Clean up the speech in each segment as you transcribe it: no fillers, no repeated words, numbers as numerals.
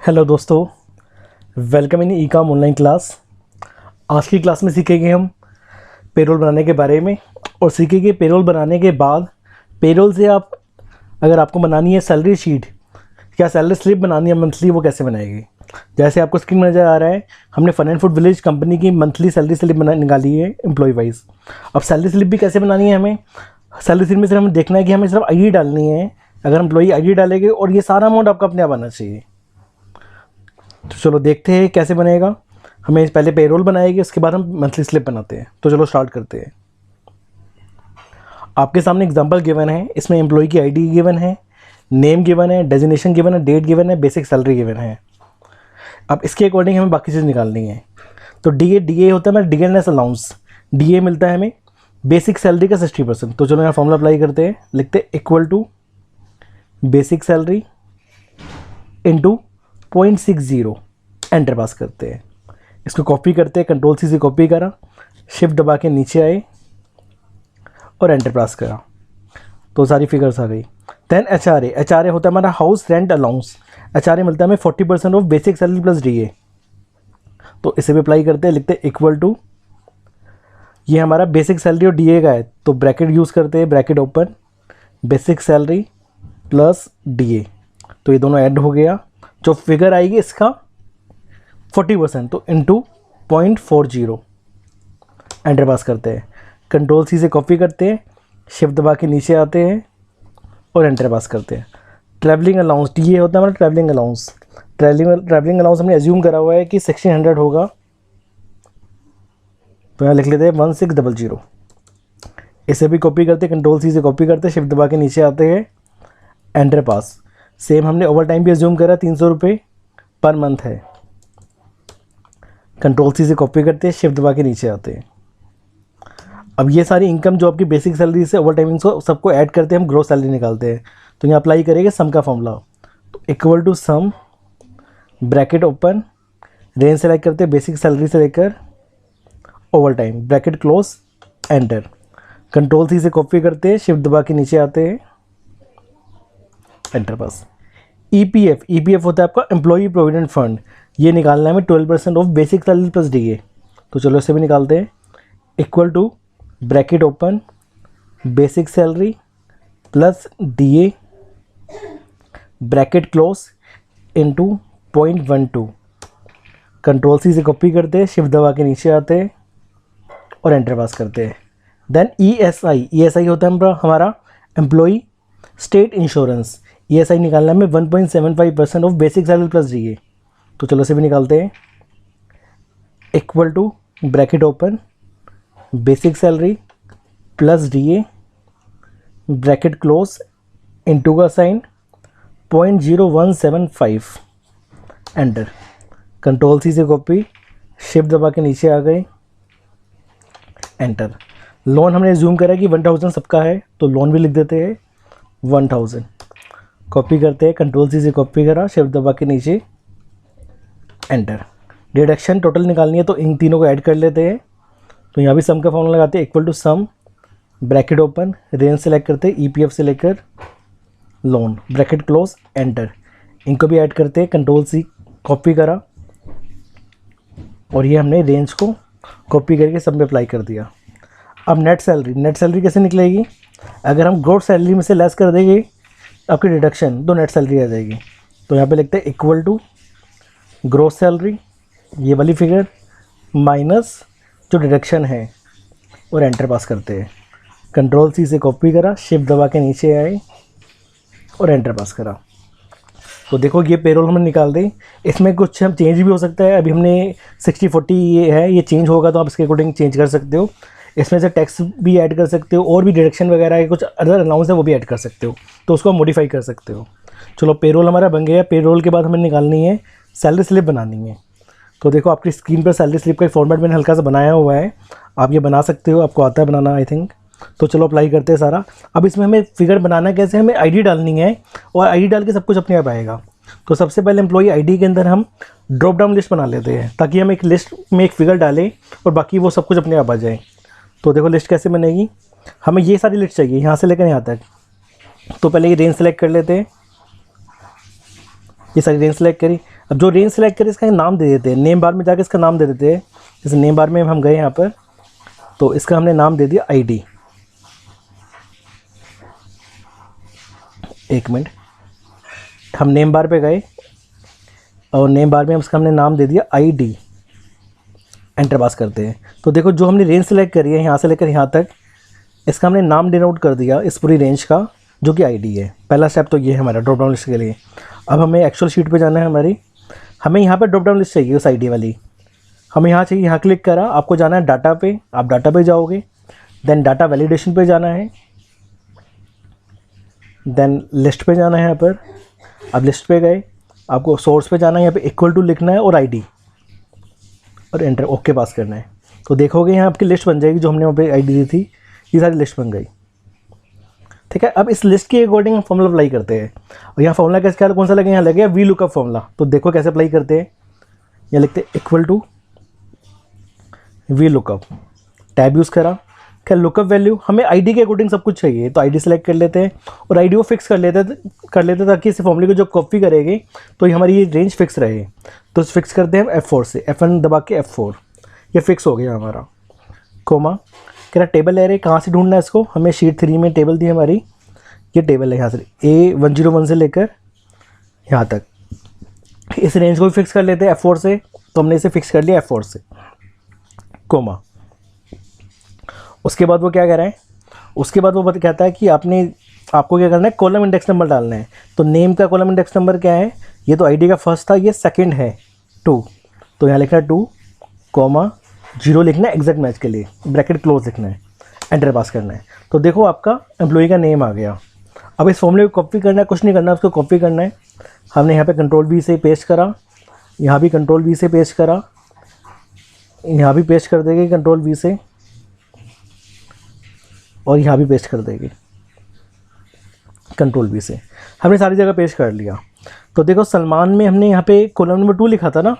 Hello दोस्तों, welcome in e-com online class. आज की क्लास में सीखेंगे हम पेरोल बनाने के बारे में और सीखेंगे पेरोल बनाने के बाद पेरोल से आप अगर आपको बनानी है सैलरी शीट या सैलरी स्लिप बनानी है मंथली, वो कैसे बनाएगी। जैसे आपको स्क्रीन में नज़र आ रहा है, हमने fun and food village company की मंथली सैलरी स्लिप निकाली है एम्प्लॉय वाइज। अब सैलरी स्लिप भी कैसे बनानी है, हमें सैलरी स्लिप में सिर्फ हमें देखना है कि हमें सिर्फ आईडी डालनी है। अगर एम्प्लॉई आईडी डालेंगे और ये सारा अमाउंट आपका अपने आप आना चाहिए। तो चलो देखते हैं कैसे बनेगा। हमें पहले पेरोल बनाएगी, उसके बाद हम मंथली स्लिप बनाते हैं। तो चलो स्टार्ट करते हैं। आपके सामने एग्जांपल गिवन है, इसमें एम्प्लॉय की आईडी गिवन है, नेम गिवन है, डेजिग्नेशन गिवन है, डेट गिवन है, बेसिक सैलरी गिवन है। अब इसके अकॉर्डिंग हमें बाकी चीज़ निकालनी है। तो डी ए होता है हमारा डिगेडनेस अलाउंस। डी मिलता है हमें बेसिक सैलरी का 60%। तो चलो यहाँ फॉर्मूला अप्लाई करते हैं, लिखते हैं equal to basic salary into 0.60, enter pass करते हैं। इसको कॉपी करते हैं, कंट्रोल सी से कॉपी करा, शिफ्ट दबा के नीचे आए और एंटर पास करा, तो सारी फिगर्स आ गई। देन एच आर ए होता है हमारा house rent allowance. H R A मिलता है हमें 40% of basic salary plus DA। तो इसे भी अप्लाई करते हैं, लिखते हैं इक्वल टू, ये हमारा बेसिक सैलरी और DA का है तो ब्रैकेट यूज़ करते हैं, bracket open, basic salary plus DA। तो ये दोनों ऐड हो गया, जो फिगर आएगी इसका 40%, तो इंटू 0.40, एंटर पास करते हैं। कंट्रोल सी से कॉपी करते हैं, शिफ्ट दबा के नीचे आते हैं और एंटर पास करते हैं। ट्रैवलिंग अलाउंस DA होता है हमारा ट्रैवलिंग अलाउंस। ट्रैवलिंग अलाउंस हमने एज्यूम करा हुआ है कि 1600 होगा, तो यहाँ लिख लेते हैं 1600। इसे भी कॉपी करते, कंट्रोल सी से कॉपी करते, शिफ्ट दबा के नीचे आते हैं, एंटर पास। सेम हमने ओवर टाइम भी एज्यूम करा, 300 रुपये पर मंथ है। कंट्रोल सी से कॉपी करते हैं, शिफ्ट दबा के नीचे आते हैं। अब ये सारी इनकम जो आपकी बेसिक सैलरी से ओवर टाइमिंग को सबको ऐड करते हैं, हम ग्रोस सैलरी निकालते हैं। तो यहाँ अप्लाई करेंगे सम का फॉर्मूला, तो equal to sum, bracket open, range select करते हैं बेसिक सैलरी से लेकर over time, bracket close, enter. Control C से कॉपी करते हैं, शिफ्ट दबा के नीचे आते हैं, एंटर पास। EPF होता है आपका एम्प्लॉई प्रोविडेंट फंड। ये निकालना है हमें 12% of basic salary plus DA। तो चलो इसे भी निकालते हैं, equal to bracket open, basic salary plus DA, bracket close, into 0.12। Control C से कॉपी करते हैं, शिफ्ट दबा के नीचे आते हैं और एंटर पास करते हैं। देन ESI होता है हमारा एम्प्लॉई स्टेट इंश्योरेंस। ESI निकालना है हमें 1.75% of basic salary plus DA। तो चलो इसे भी निकालते हैं, equal to bracket open, basic salary plus DA, bracket close, into का साइन, 0.0175, एंटर। कंट्रोल सी से कॉपी, शिफ्ट दबा के नीचे आ गए, एंटर। लोन हमने जूम करा कि 1000 सबका है, तो लोन भी लिख देते हैं 1000। कॉपी करते हैं, कंट्रोल सी से कॉपी करा, शिफ्ट दबा के नीचे, एंटर। डिडक्शन टोटल निकालनी है तो इन तीनों को ऐड कर लेते हैं। तो यहाँ भी सम का फॉर्मूला लगाते हैं, equal to sum, bracket open, range select करते हैं EPF से लेकर लोन, ब्रैकेट क्लोज, एंटर। इनको भी ऐड करते हैं, कंट्रोल सी कॉपी करा और ये हमने रेंज को कॉपी करके सब में अप्लाई कर दिया। अब नेट सैलरी कैसे निकलेगी? अगर हम ग्रोस सैलरी में से लेस कर देंगे आपकी डिडक्शन, तो नेट सैलरी आ जाएगी। तो यहाँ पे लिखते हैं इक्वल टू ग्रोस सैलरी, ये वाली फिगर, माइनस जो डिडक्शन है, और एंटर पास करते हैं। कंट्रोल सी से कॉपी करा, शिफ्ट दबा के नीचे आए और एंटर पास करा। तो देखो ये पेरोल हमने निकाल दी। इसमें कुछ हम चेंज भी हो सकता है। अभी हमने 60-40 ये है, ये चेंज होगा तो आप इसके अकॉर्डिंग चेंज कर सकते हो। इसमें से टैक्स भी ऐड कर सकते हो और भी डिडक्शन वगैरह के कुछ अदर अलाउंस है वो भी ऐड कर सकते हो, तो उसको मॉडिफाई कर सकते हो। चलो पेरोल हमारा बन गया। पेरोल के बाद हमें निकालनी है सैलरी स्लिप बनानी है। तो देखो आपकी स्क्रीन पर सैलरी स्लिप का फॉर्मेट मैंने हल्का सा बनाया हुआ है, आप ये बना सकते हो, आपको आता है बनाना आई थिंक। तो चलो अप्लाई करते हैं सारा। अब इसमें हमें फिगर बनाना कैसे, हमें आईडी डालनी है और आईडी डाल के सब कुछ अपने आप आएगा। तो सबसे पहले एम्प्लॉई आईडी के अंदर हम ड्रॉप डाउन लिस्ट बना लेते हैं, ताकि हम एक लिस्ट में एक फिगर डालें और बाकी वो सब कुछ अपने आप आ जाए। तो देखो लिस्ट कैसे बनेगी, हमें ये सारी लिस्ट चाहिए यहाँ से लेकर यहाँ तक। तो पहले ये रेंज सेलेक्ट कर लेते हैं, ये सारी रेंज सेलेक्ट करी। अब जो रेंज सेलेक्ट करी इसका नाम दे देते हैं, नेम बार में जाकर इसका नाम दे देते हैं। जैसे नेम बार में हम गए यहाँ पर, तो इसका हमने नाम दे दिया आईडी। एक मिनट, हम नेम बार पे गए और नेम बार में हम इसका हमने नाम दे दिया आईडी। एंटर पास करते हैं। तो देखो जो हमने रेंज सेलेक्ट करी है यहाँ से लेकर यहाँ तक, इसका हमने नाम डिनोट कर दिया इस पूरी रेंज का, जो कि आईडी है। पहला स्टेप तो ये है हमारा ड्रॉप डाउन लिस्ट के लिए। अब हमें एक्चुअल शीट पे जाना है हमारी, हमें यहाँ पे ड्रॉप डाउन लिस्ट चाहिए उस आईडी वाली। हमें यहाँ चाहिए, यहाँ क्लिक करा, आपको जाना है डाटा पे, आप डाटा पे जाओगे, देन डाटा वैलिडेशन पे जाना है, देन लिस्ट पे जाना है यहाँ पर। अब लिस्ट पे गए, आपको सोर्स पे जाना है, यहाँ पे इक्वल टू लिखना है और आईडी, और एंटर, ओके पास करना है। तो देखोगे यहाँ आपकी लिस्ट बन जाएगी, जो हमने वहाँ पे आईडी दी थी, ये सारी लिस्ट बन गई। ठीक है, अब इस लिस्ट के अकॉर्डिंग हम फॉर्मूला अप्लाई करते हैं। और यहाँ फॉर्मूला कैसे, कौन सा लगे, यहाँ लगे वी लुकअप फॉर्मूला। तो देखो कैसे अप्लाई करते हैं, यहाँ लिखते हैं equal to V lookup, tab use करा। क्या लुकअप वैल्यू, हमें आईडी के अकॉर्डिंग सब कुछ चाहिए, तो आईडी सेलेक्ट कर लेते हैं और आईडी को फिक्स कर लेते ताकि इस फॉर्मूले को जो कॉपी करेंगे तो ये हमारी ये रेंज फिक्स रहे। तो फिक्स करते हैं हम F4 से, F1 दबा के F4, ये फिक्स हो गया हमारा। कोमा कह रहा टेबल एरे कहाँ से ढूंढना है इसको, हमें शीट 3 में टेबल दी हमारी, ये टेबल है यहाँ से A101 से लेकर यहाँ तक। इस रेंज को भी फिक्स कर लेते हैं F4 से, तो हमने इसे फिक्स कर लिया F4 से, कोमा। उसके बाद वो क्या कह रहा है, उसके बाद वो कहता है कि आपको क्या करना है, कॉलम इंडेक्स नंबर डालना है। तो नेम का कॉलम इंडेक्स नंबर क्या है, ये तो आईडी का फर्स्ट था, ये सेकंड है 2, तो यहाँ लिखना है 2, कॉमा 0 लिखना है एग्जैक्ट मैच के लिए, ब्रैकेट क्लोज लिखना है, एंटर पास करना है। तो देखो आपका एम्प्लॉई का नेम आ गया। अब इस फॉर्मूले को कॉपी करना है, कुछ नहीं करना, उसको कॉपी करना है। हमने यहाँ पे कंट्रोल V से पेस्ट करा, यहाँ भी कंट्रोल V से पेस्ट करा, यहाँ भी पेस्ट कर देंगे कंट्रोल V से, और यहाँ भी पेस्ट कर देंगे कंट्रोल V से। हमने सारी जगह पेस्ट कर लिया। तो देखो सलमान में हमने यहाँ पे कॉलम नंबर 2 लिखा था ना।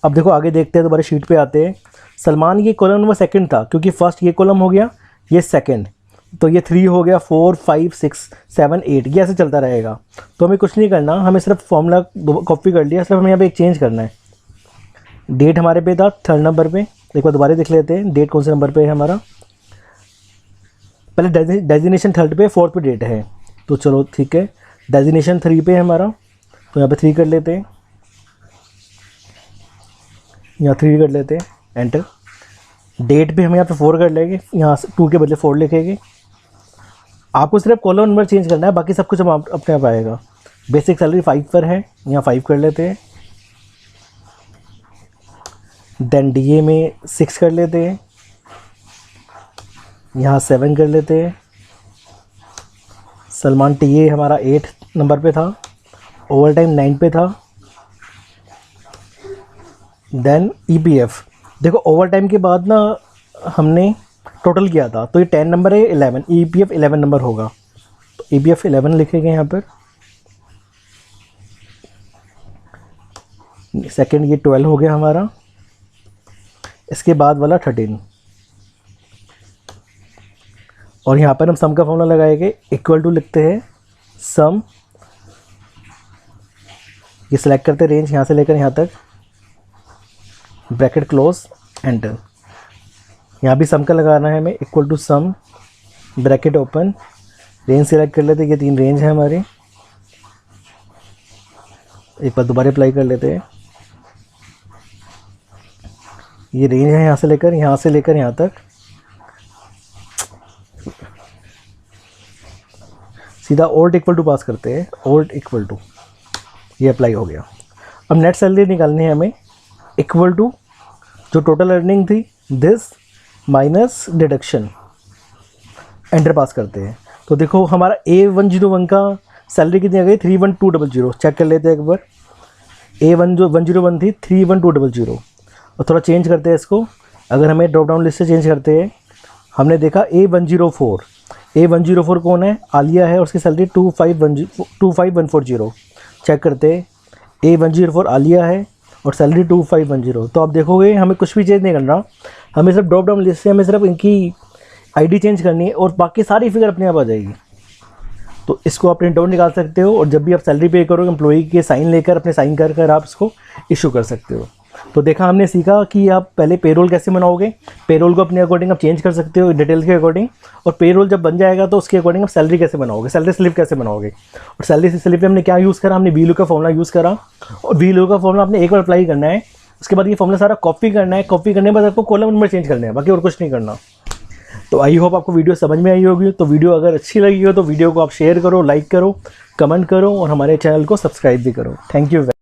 अब देखो आगे देखते हैं, दोबारा शीट पे आते हैं। सलमान ये कॉलम नंबर सेकंड था, क्योंकि फर्स्ट ये कॉलम हो गया, ये सेकंड, तो ये 3 हो गया, 4 5 6 7 8, ये ऐसे चलता रहेगा। तो हमें कुछ नहीं करना, हमें सिर्फ फॉर्मूला कॉपी कर लिया, सिर्फ हमें यहाँ पे एक चेंज करना है। डेट हमारे पे था 3rd नंबर पे, एक बार दोबारा देख लेते हैं डेट कौन से नंबर पे है हमारा। पहले डेजिग्नेशन 3rd पे, 4th पे डेट है, तो चलो ठीक है। डेजिग्नेशन 3 पे है हमारा, तो यहाँ पे 3 कर लेते हैं, यहाँ 3 कर लेते हैं, एंटर। डेट पे हम यहाँ पे 4 कर लेंगे, यहाँ से 2 के बदले 4 लिखेंगे। आपको सिर्फ कॉलम नंबर चेंज करना है, बाकी सब कुछ अपने आप आएगा। बेसिक सैलरी 5 पर है, यहाँ 5 कर लेते हैं। देन DA में 6 कर लेते हैं, यहाँ 7 कर लेते हैं। सलमान TA हमारा 8 नंबर पे था, ओवर टाइम 9 पे था। देन EPF, देखो ओवर टाइम के बाद ना हमने टोटल किया था, तो ये 10 नंबर है, 11, EPF 11 नंबर होगा, तो EPF 11 लिखेंगे यहाँ पर। सेकंड ये 12 हो गया हमारा, इसके बाद वाला 13, और यहाँ पर हम सम का फॉर्मूला लगाएंगे, इक्वल टू लिखते हैं सम, ये सिलेक्ट करते हैं रेंज यहाँ से लेकर यहाँ तक, ब्रैकेट क्लोज, एंटर। यहाँ भी सम का लगाना है हमें, equal to sum, bracket open, range select कर लेते हैं, ये 3 रेंज है हमारी। एक बार दोबारा अप्लाई कर लेते हैं, ये रेंज है यहाँ से लेकर यहाँ तक, सीधा ओल्ट इक्वल टू पास करते हैं, ओल्ट इक्वल टू, ये अप्लाई हो गया। अब नेट सैलरी निकालनी है हमें, इक्वल टू जो टोटल अर्निंग थी this minus deduction, enter pass करते हैं। तो देखो हमारा A101 का सैलरी कितनी आ गई, 31200, चेक कर लेते हैं एक बार। A101 थी 31200, और थोड़ा चेंज करते हैं इसको। अगर हमें ड्रॉप डाउन लिस्ट से चेंज करते हैं, हमने देखा A104 कौन है, आलिया है, उसकी सैलरी 25140, चेक करते हैं। A104 आलिया है और सैलरी 2510। तो आप देखोगे हमें कुछ भी चेंज नहीं करना, हमें सिर्फ ड्रॉप डाउन लिस्ट से हमें सिर्फ इनकी आईडी चेंज करनी है और बाकी सारी फिगर अपने आप आ जाएगी। तो इसको आप प्रिंट आउट निकाल सकते हो और जब भी आप सैलरी पे करोगे एम्प्लॉई के साइन लेकर अपने साइन कर कर आप इसको इशू कर सकते हो। तो देखा हमने सीखा कि आप पहले पेरोल कैसे बनाओगे, पेरोल को अपने अकॉर्डिंग आप चेंज कर सकते हो डिटेल्स के अकॉर्डिंग, और पेरोल जब बन जाएगा तो उसके अकॉर्डिंग आप सैलरी कैसे बनाओगे, सैलरी स्लिप कैसे बनाओगे। और सैलरी स्लिप में हमने क्या यूज़ करा, हमने वीलू का फॉर्मूला यूज़ करा, और वीलू का फॉर्मूला आपने एक बार अप्लाई करना है, उसके बाद ये फॉर्मूला सारा कॉपी करना है, कॉपी करने के बाद आपको कॉलम नंबर चेंज करने हैं, बाकी और कुछ नहीं करना। तो आई होप आपको वीडियो समझ में आई होगी। तो वीडियो अगर अच्छी लगी हो तो वीडियो को आप शेयर करो, लाइक करो, कमेंट करो और हमारे चैनल को सब्सक्राइब भी करो। Thank you.